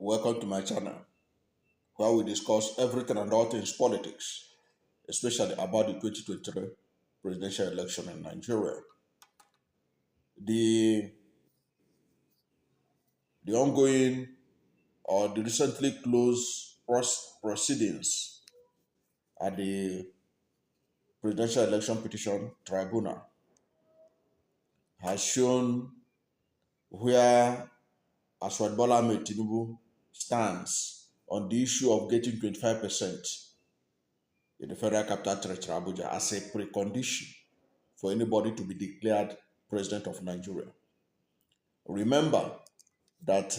Welcome to my channel, where we discuss everything and all things politics, especially about the 2023 presidential election in Nigeria. The, the ongoing or the recently closed proceedings at the presidential election petition tribunal has shown where Bola Tinubu stands on the issue of getting 25% in the Federal Capital Territory, Abuja, as a precondition for anybody to be declared president of Nigeria. Remember that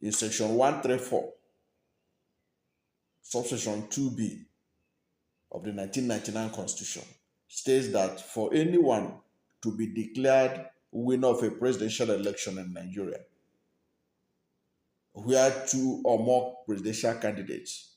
in section 134, subsection 2B of the 1999 Constitution states that for anyone to be declared winner of a presidential election in Nigeria, where two or more presidential candidates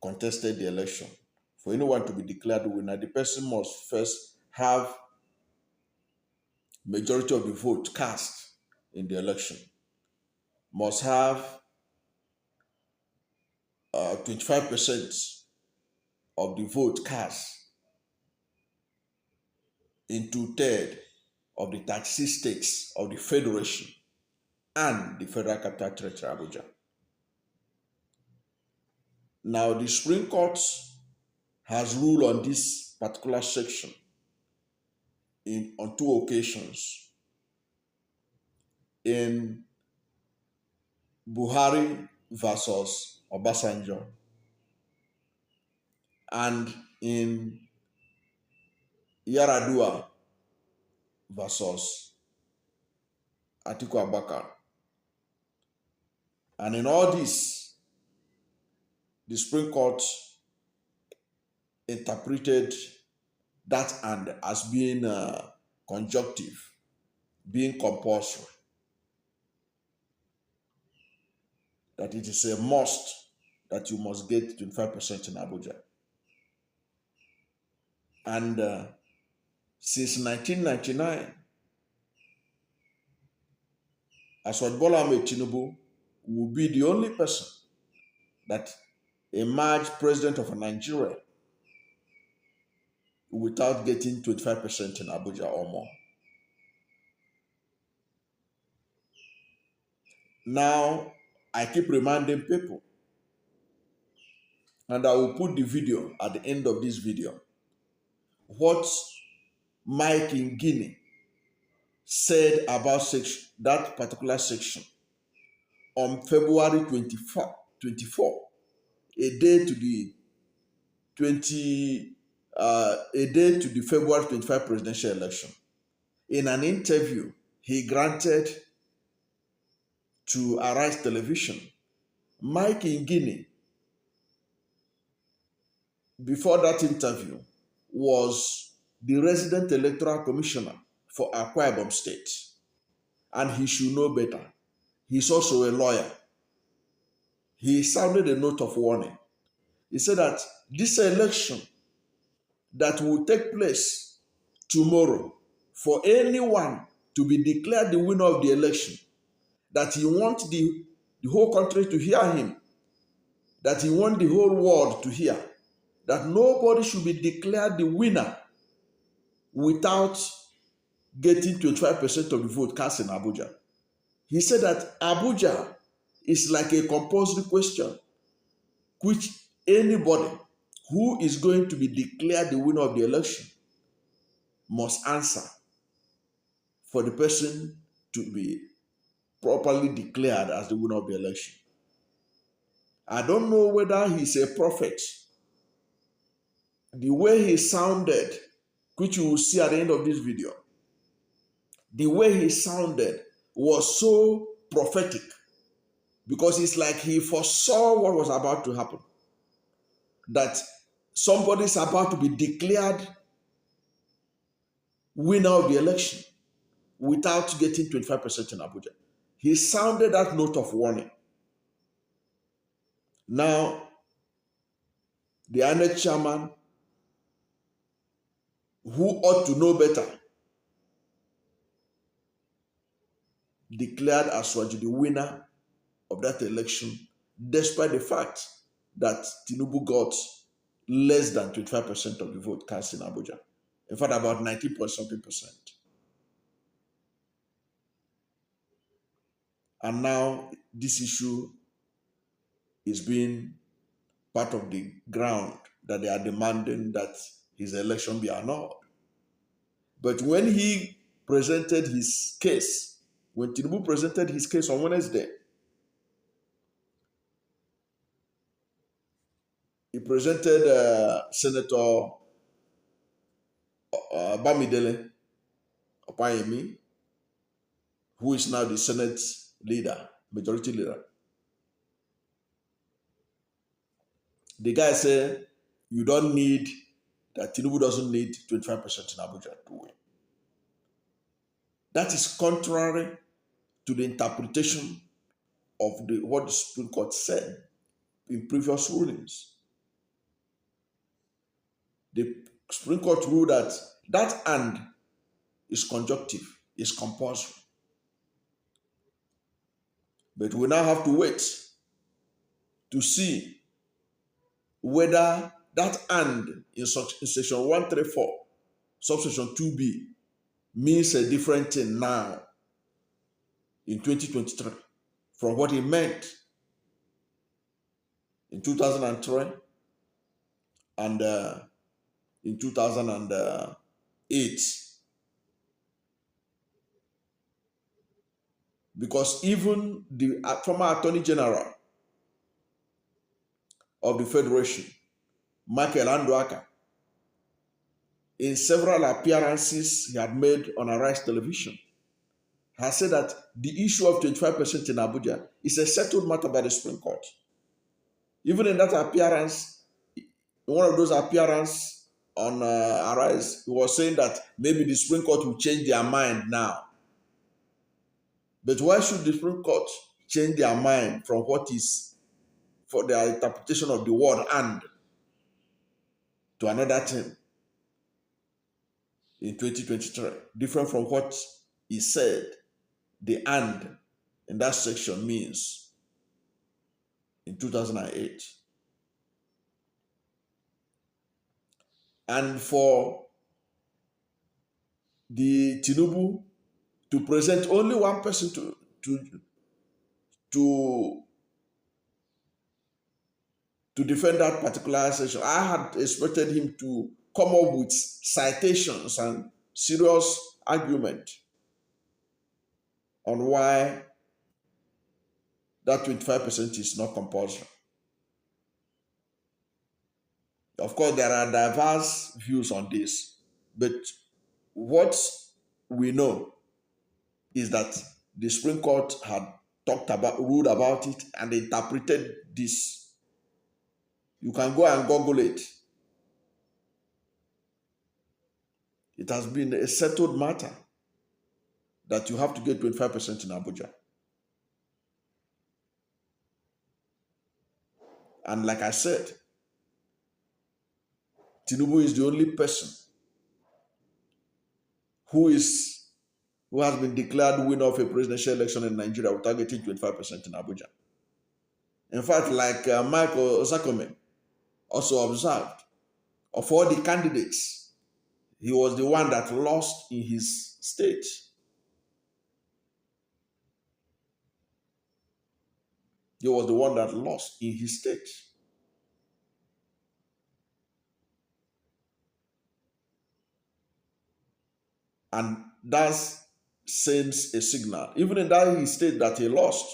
contested the election, for anyone to be declared winner, the person must first have majority of the vote cast in the election, must have 25% of the vote cast in 2/3 of the 36 states of the Federation and the Federal Capital Territory, Abuja. Now, the Supreme Court has ruled on this particular section on 2 occasions. In Buhari versus Obasanjo, and in Yaradua versus Atiku Abubakar. And in all this, the Supreme Court interpreted that and as being conjunctive, being compulsory, that it is a must that you must get 25% in Abuja. And since 1999, Bola Tinubu will be the only person that emerged president of Nigeria without getting 25% in Abuja or more. Now, I keep reminding people, and I will put the video at the end of this video, what Mike in Guinea said about that particular section on February 24, a day to the February 25 presidential election. In an interview he granted to Arise Television, Mike in Guinea, before that interview, was the resident electoral commissioner for Akwa Ibom State, and he should know better. He's also a lawyer. He sounded a note of warning. He said that this election that will take place tomorrow, for anyone to be declared the winner of the election, that he wants the whole country to hear him, that he wants the whole world to hear, that nobody should be declared the winner without getting 25% of the vote cast in Abuja. He said that Abuja is like a compulsory question which anybody who is going to be declared the winner of the election must answer for the person to be properly declared as the winner of the election. I don't know whether he's a prophet. The way he sounded, which you will see at the end of this video, the way he sounded was so prophetic, because it's like he foresaw what was about to happen, that somebody's about to be declared winner of the election without getting 25% in Abuja. He sounded that note of warning. Now, the INEC chairman, who ought to know better, declared Aswaju the winner of that election, despite the fact that Tinubu got less than 25% of the vote cast in Abuja. In fact, about 19 point something percent. And now this issue is being part of the ground that they are demanding that his election be annulled. But when he presented his case, when Tinubu presented his case on Wednesday, he presented Senator Bamidele Opayemi, who is now the Senate leader, majority leader. The guy said, you don't need, that Tinubu doesn't need 25% in Abuja to win. That is contrary to the interpretation of what the Supreme Court said in previous rulings. The Supreme Court ruled that and is conjunctive, is compulsory. But we now have to wait to see whether that and in section 134, subsection 2b, means a different thing now in 2023 from what it meant in 2003 and in 2008. Because even the former Attorney General of the Federation, Michael Andwaka, in several appearances he had made on Arise Television, has said that the issue of 25% in Abuja is a settled matter by the Supreme Court. Even in that appearance, in one of those appearances on Arise, he was saying that maybe the Supreme Court will change their mind now. But why should the Supreme Court change their mind from what is for their interpretation of the word and to another thing in 2023, different from what he said the and in that section means in 2008. And for the Tinubu to present only one person to defend that particular section, I had expected him to come up with citations and serious argument on why that 25% is not compulsory. Of course, there are diverse views on this, but what we know is that the Supreme Court had ruled about it and interpreted this. You can go and Google it. It has been a settled matter that you have to get 25% in Abuja. And like I said, Tinubu is the only person who has been declared winner of a presidential election in Nigeria without getting 25% in Abuja. In fact, like Michael Zakome also observed, of all the candidates, he was the one that lost in his state. He was the one that lost in his state. And that sends a signal. Even in that his state that he lost,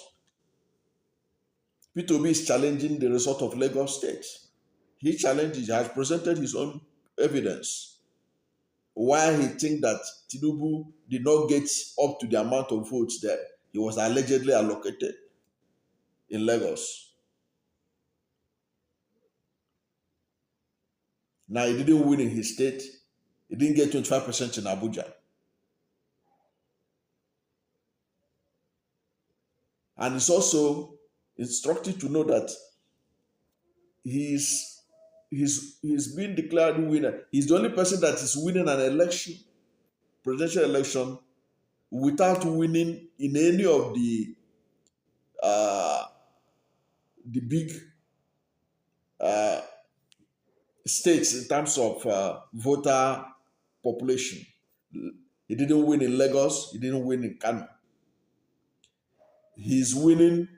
P2B is challenging the result of Lagos State. He has presented his own evidence why he thinks that Tinubu did not get up to the amount of votes that he was allegedly allocated in Lagos. Now, he didn't win in his state. He didn't get 25% in Abuja. And it's also instructive to know that he's been declared winner. He's the only person that is winning an election, presidential election, without winning in any of the big uh, states in terms of voter population. He didn't win in Lagos. He didn't win in Kano. He's winning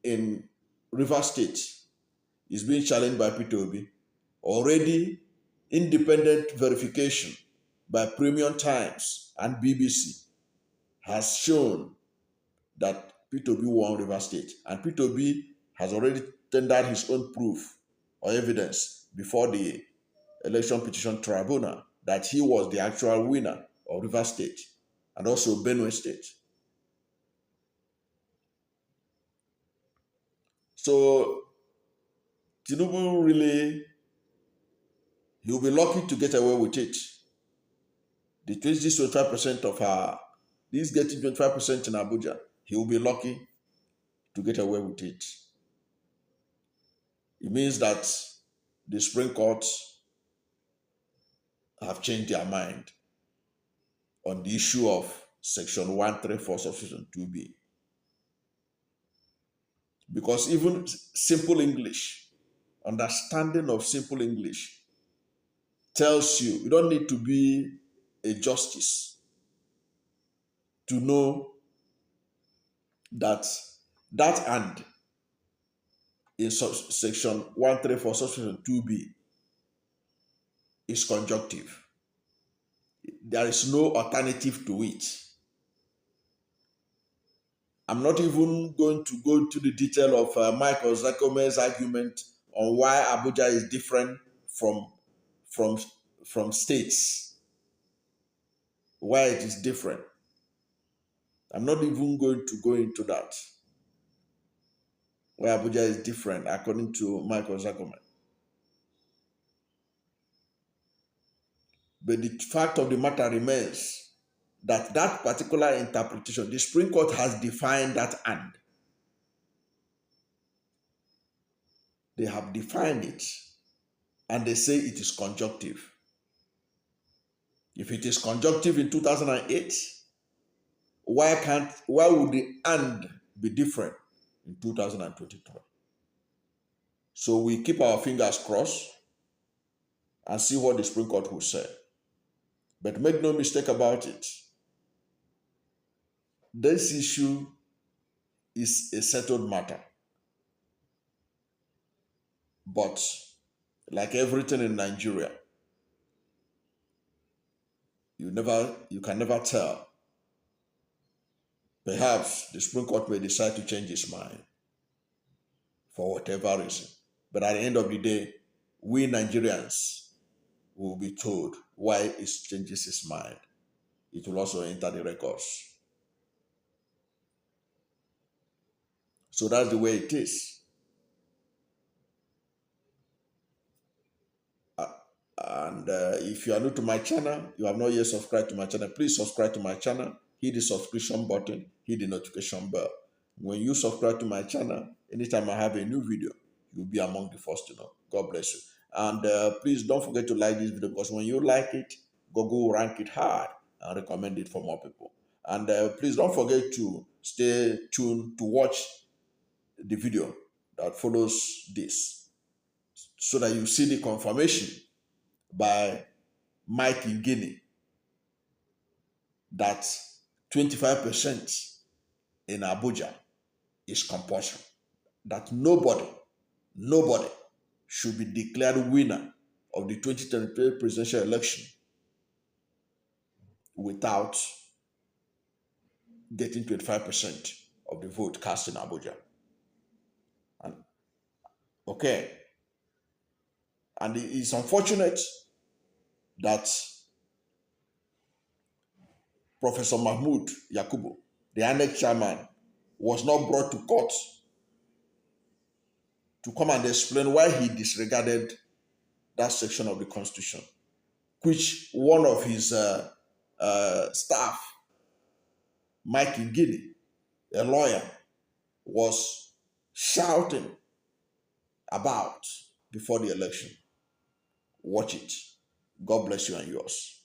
in Rivers State. He's being challenged by Peter Obi. Already, independent verification by Premium Times and BBC has shown that Peter Obi won Rivers State. And Peter Obi has already tendered his own proof or evidence before the election petition tribunal that he was the actual winner of Rivers State and also Benue State. So Tinubu really, he'll be lucky to get away with it. The 25% of he's getting 25% in Abuja. He will be lucky to get away with it. It means that the Supreme Court have changed their mind on the issue of Section 134, Subsection 2B. Because even simple English, understanding of simple English tells you don't need to be a justice to know that and in Section 134, Subsection 2B is conjunctive. There is no alternative to it. I'm not even going to go into the detail of Michael Zakome's argument on why Abuja is different from states, why it is different. I'm not even going to go into that, why Abuja is different according to Michael Zakome. But the fact of the matter remains that particular interpretation, the Supreme Court has defined that and. They have defined it and they say it is conjunctive. If it is conjunctive in 2008, why would the and be different in 2023? So we keep our fingers crossed and see what the Supreme Court will say. But make no mistake about it. This issue is a settled matter. But like everything in Nigeria, you can never tell. Perhaps the Supreme Court may decide to change its mind for whatever reason. But at the end of the day, we Nigerians will be told why it changes its mind. It will also enter the records. So that's the way it is. And if you are new to my channel, you have not yet subscribed to my channel, please subscribe to my channel, hit the subscription button, hit the notification bell. When you subscribe to my channel, anytime I have a new video, you'll be among the first to know. God bless you. And please don't forget to like this video, because when you like it, Google will rank it hard and recommend it for more people. And please don't forget to stay tuned to watch the video that follows this, so that you see the confirmation by Mike in Guinea that 25% in Abuja is compulsory. That nobody should be declared winner of the 2023 presidential election without getting 25% of the vote cast in Abuja. And okay. And it is unfortunate that Professor Mahmoud Yakubu, the INEC chairman, was not brought to court to come and explain why he disregarded that section of the Constitution, which one of his staff, Mike Ngini, a lawyer, was shouting about before the election. Watch it. God bless you and yours.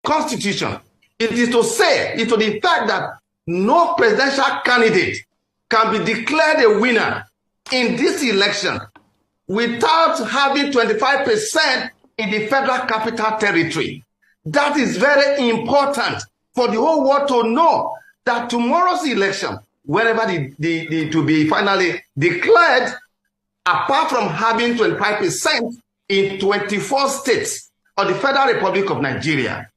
Constitution, it is to say, it is to the fact that no presidential candidate can be declared a winner in this election without having 25% in the Federal Capital Territory. That is very important for the whole world to know that tomorrow's election, whenever it will be finally declared, apart from having 25% in 24 states of the Federal Republic of Nigeria,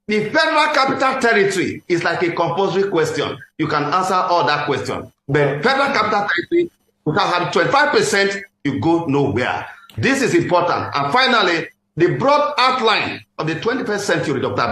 the Federal Capital Territory is like a compulsory question. You can answer all that question. But Federal Capital Territory, without having 25%, you go nowhere. This is important. And finally, the broad outline of the 21st century, Dr.